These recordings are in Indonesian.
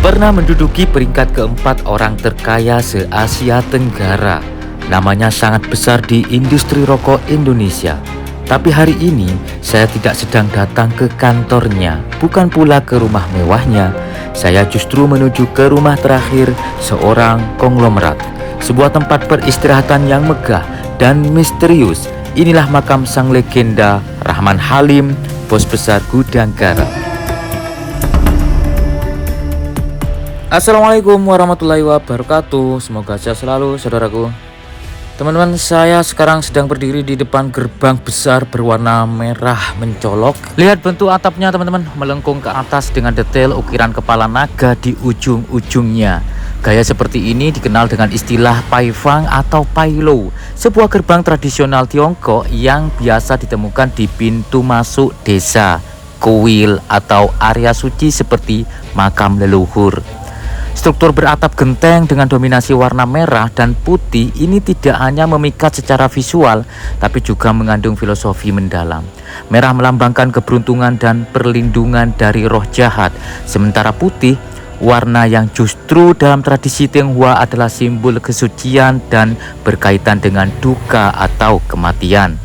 pernah menduduki peringkat keempat orang terkaya se-Asia Tenggara. Namanya sangat besar di industri rokok Indonesia. Tapi hari ini saya tidak sedang datang ke kantornya, bukan pula ke rumah mewahnya. Saya justru menuju ke rumah terakhir seorang konglomerat, sebuah tempat peristirahatan yang megah dan misterius. Inilah makam sang legenda Rahman Halim, bos besar gudang garam. Assalamualaikum warahmatullahi wabarakatuh. Semoga sehat selalu saudaraku. Teman-teman, saya sekarang sedang berdiri di depan gerbang besar berwarna merah mencolok. Lihat bentuk atapnya teman-teman, melengkung ke atas dengan detail ukiran kepala naga di ujung-ujungnya. Gaya seperti ini dikenal dengan istilah Paifang atau Pailo, sebuah gerbang tradisional Tiongkok yang biasa ditemukan di pintu masuk desa, kuil, atau area suci seperti makam leluhur. Struktur beratap genteng dengan dominasi warna merah dan putih ini tidak hanya memikat secara visual, tapi juga mengandung filosofi mendalam. Merah melambangkan keberuntungan dan perlindungan dari roh jahat, sementara putih, warna yang justru dalam tradisi Tionghoa adalah simbol kesucian dan berkaitan dengan duka atau kematian.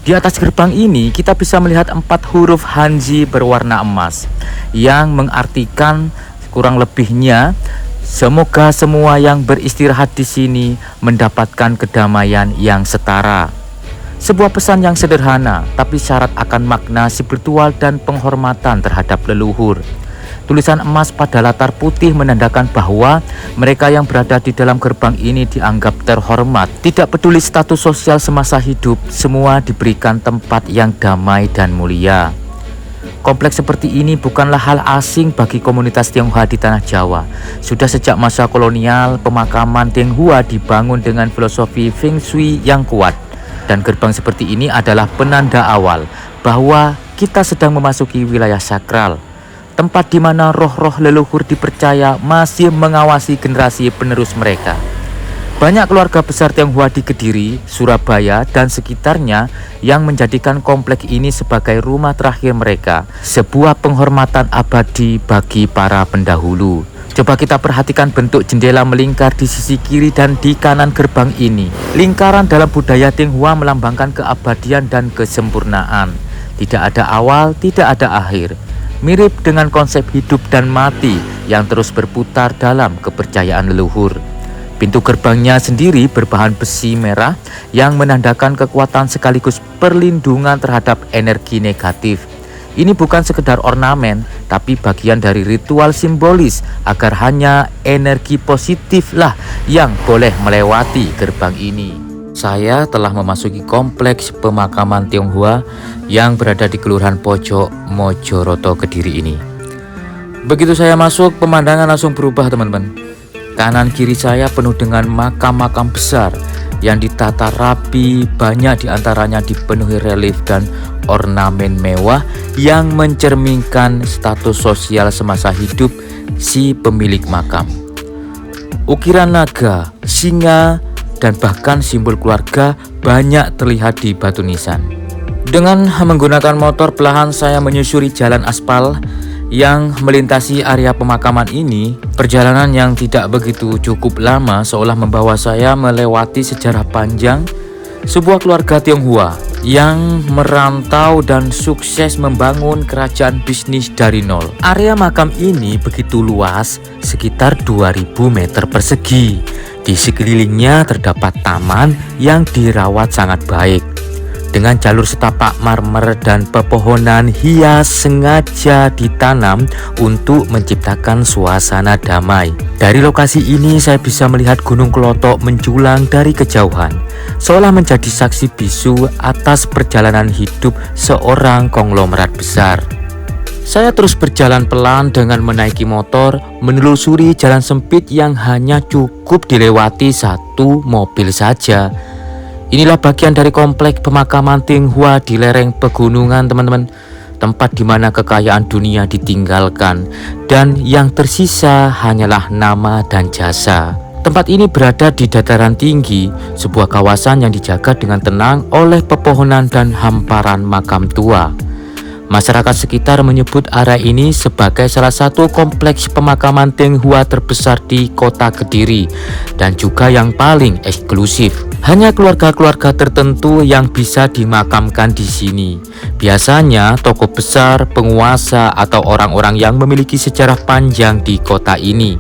Di atas gerbang ini kita bisa melihat 4 huruf Hanzi berwarna emas yang mengartikan kurang lebihnya, semoga semua yang beristirahat di sini mendapatkan kedamaian yang setara. Sebuah pesan yang sederhana, tapi syarat akan makna spiritual dan penghormatan terhadap leluhur. Tulisan emas pada latar putih menandakan bahwa mereka yang berada di dalam gerbang ini dianggap terhormat. Tidak peduli status sosial semasa hidup, semua diberikan tempat yang damai dan mulia. Kompleks seperti ini bukanlah hal asing bagi komunitas Tionghoa di tanah Jawa. Sudah sejak masa kolonial, pemakaman Tionghoa dibangun dengan filosofi Feng Shui yang kuat. Dan gerbang seperti ini adalah penanda awal bahwa kita sedang memasuki wilayah sakral, tempat di mana roh-roh leluhur dipercaya masih mengawasi generasi penerus mereka. Banyak keluarga besar Tionghoa di Kediri, Surabaya, dan sekitarnya yang menjadikan kompleks ini sebagai rumah terakhir mereka, sebuah penghormatan abadi bagi para pendahulu. Coba kita perhatikan bentuk jendela melingkar di sisi kiri dan di kanan gerbang ini. Lingkaran dalam budaya Tionghoa melambangkan keabadian dan kesempurnaan. Tidak ada awal, tidak ada akhir. Mirip dengan konsep hidup dan mati yang terus berputar dalam kepercayaan leluhur. Pintu gerbangnya sendiri berbahan besi merah yang menandakan kekuatan sekaligus perlindungan terhadap energi negatif. Ini bukan sekedar ornamen, tapi bagian dari ritual simbolis agar hanya energi positiflah yang boleh melewati gerbang ini. Saya telah memasuki kompleks pemakaman Tionghoa yang berada di Kelurahan Pojok, Mojoroto, Kediri ini. Begitu saya masuk, pemandangan langsung berubah teman-teman. Kanan kiri saya penuh dengan makam-makam besar yang ditata rapi, banyak diantaranya dipenuhi relief dan ornamen mewah yang mencerminkan status sosial semasa hidup si pemilik makam. Ukiran naga, singa, dan bahkan simbol keluarga banyak terlihat di batu nisan. Dengan menggunakan motor perlahan saya menyusuri jalan aspal yang melintasi area pemakaman ini. Perjalanan yang tidak begitu cukup lama seolah membawa saya melewati sejarah panjang sebuah keluarga Tionghoa yang merantau dan sukses membangun kerajaan bisnis dari nol. Area makam ini begitu luas, sekitar 2000 meter persegi. Di sekelilingnya terdapat taman yang dirawat sangat baik, dengan jalur setapak marmer dan pepohonan hias sengaja ditanam untuk menciptakan suasana damai. Dari lokasi ini saya bisa melihat Gunung Klotok menjulang dari kejauhan, seolah menjadi saksi bisu atas perjalanan hidup seorang konglomerat besar. Saya terus berjalan pelan dengan menaiki motor, menelusuri jalan sempit yang hanya cukup dilewati 1 mobil saja. Inilah bagian dari kompleks pemakaman Tionghoa di lereng pegunungan teman-teman. Tempat di mana kekayaan dunia ditinggalkan dan yang tersisa hanyalah nama dan jasa. Tempat ini berada di dataran tinggi, sebuah kawasan yang dijaga dengan tenang oleh pepohonan dan hamparan makam tua. Masyarakat sekitar menyebut area ini sebagai salah satu kompleks pemakaman Tionghoa terbesar di kota Kediri dan juga yang paling eksklusif. Hanya keluarga-keluarga tertentu yang bisa dimakamkan di sini. Biasanya tokoh besar, penguasa, atau orang-orang yang memiliki sejarah panjang di kota ini.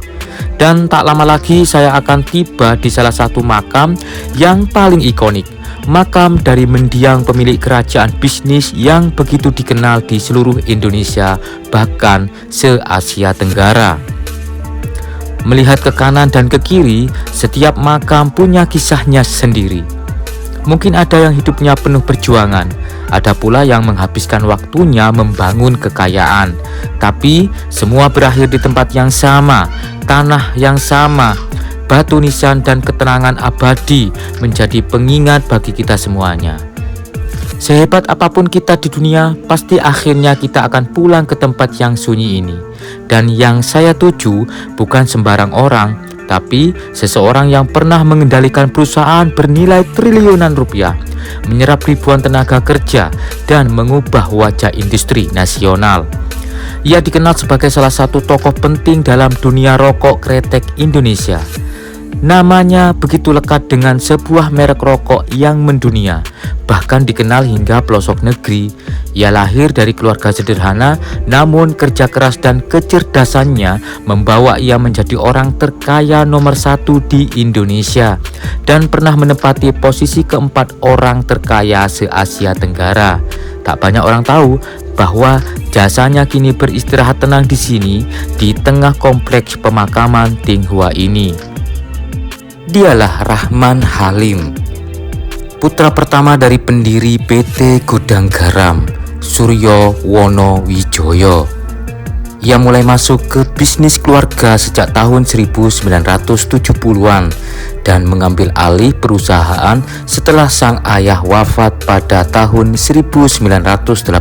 Dan tak lama lagi saya akan tiba di salah satu makam yang paling ikonik. Makam dari mendiang pemilik kerajaan bisnis yang begitu dikenal di seluruh Indonesia, bahkan se-Asia Tenggara. Melihat ke kanan dan ke kiri, setiap makam punya kisahnya sendiri. Mungkin ada yang hidupnya penuh perjuangan, ada pula yang menghabiskan waktunya membangun kekayaan. Tapi semua berakhir di tempat yang sama, tanah yang sama. Batu nisan dan ketenangan abadi menjadi pengingat bagi kita semuanya. Sehebat apapun kita di dunia, pasti akhirnya kita akan pulang ke tempat yang sunyi ini. Dan yang saya tuju bukan sembarang orang, tapi seseorang yang pernah mengendalikan perusahaan bernilai triliunan rupiah, menyerap ribuan tenaga kerja, dan mengubah wajah industri nasional. Ia dikenal sebagai salah satu tokoh penting dalam dunia rokok kretek Indonesia. Namanya begitu lekat dengan sebuah merek rokok yang mendunia, bahkan dikenal hingga pelosok negeri. Ia lahir dari keluarga sederhana, namun kerja keras dan kecerdasannya membawa ia menjadi orang terkaya nomor 1 di Indonesia dan pernah menempati posisi keempat orang terkaya se-Asia Tenggara. Tak banyak orang tahu bahwa jasanya kini beristirahat tenang di sini di tengah kompleks pemakaman Tionghoa ini. Dialah Rahman Halim, putra pertama dari pendiri PT Gudang Garam, Suryo Wono Wijoyo. Ia mulai masuk ke bisnis keluarga sejak tahun 1970-an dan mengambil alih perusahaan setelah sang ayah wafat pada tahun 1985.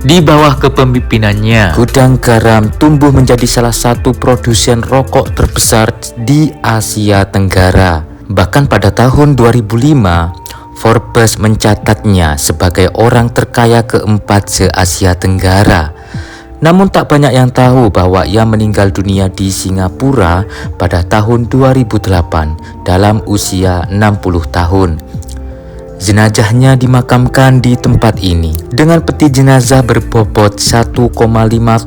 Di bawah kepemimpinannya, Gudang Garam tumbuh menjadi salah satu produsen rokok terbesar di Asia Tenggara. Bahkan pada tahun 2005, Forbes mencatatnya sebagai orang terkaya keempat se-Asia Tenggara. Namun tak banyak yang tahu bahwa ia meninggal dunia di Singapura pada tahun 2008 dalam usia 60 tahun. Jenazahnya dimakamkan di tempat ini dengan peti jenazah berbobot 1,5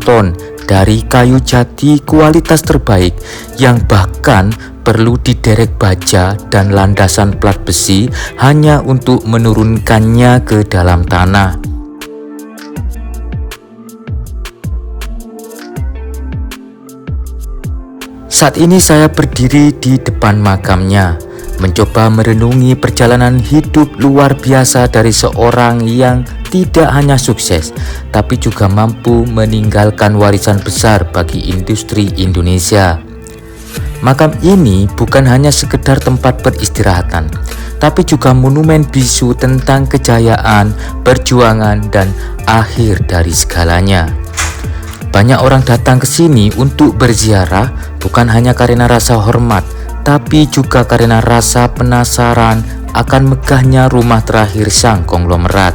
ton dari kayu jati kualitas terbaik yang bahkan perlu diderek baja dan landasan plat besi hanya untuk menurunkannya ke dalam tanah. Saat ini saya berdiri di depan makamnya, mencoba merenungi perjalanan hidup luar biasa dari seorang yang tidak hanya sukses, tapi juga mampu meninggalkan warisan besar bagi industri Indonesia. Makam ini bukan hanya sekedar tempat peristirahatan, tapi juga monumen bisu tentang kejayaan, perjuangan, dan akhir dari segalanya. Banyak orang datang ke sini untuk berziarah bukan hanya karena rasa hormat, tapi juga karena rasa penasaran akan megahnya rumah terakhir sang konglomerat.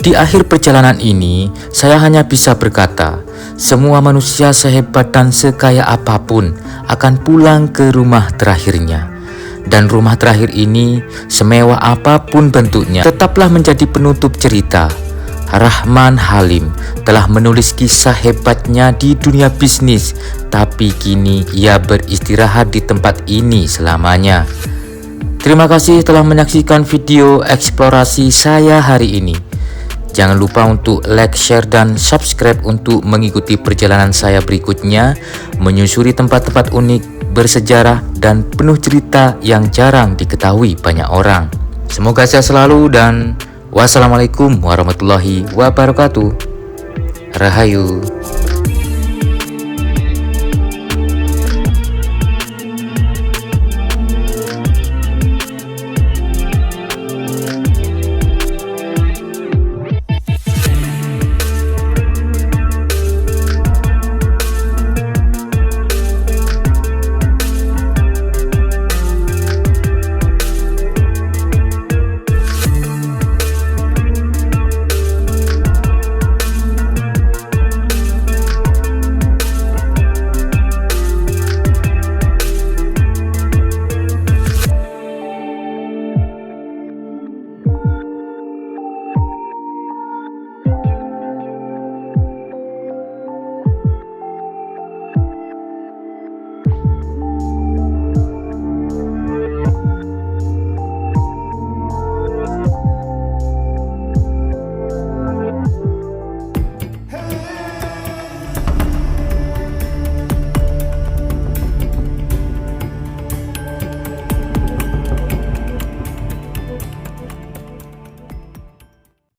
Di akhir perjalanan ini, saya hanya bisa berkata, semua manusia sehebat dan sekaya apapun akan pulang ke rumah terakhirnya. Dan rumah terakhir ini, semewah apapun bentuknya, tetaplah menjadi penutup cerita. Rahman Halim telah menulis kisah hebatnya di dunia bisnis, tapi kini ia beristirahat di tempat ini selamanya. Terima kasih telah menyaksikan video eksplorasi saya hari ini. Jangan lupa untuk like, share, dan subscribe untuk mengikuti perjalanan saya berikutnya, menyusuri tempat-tempat unik, bersejarah, dan penuh cerita yang jarang diketahui banyak orang. Semoga sehat selalu dan wassalamualaikum warahmatullahi wabarakatuh. Rahayu.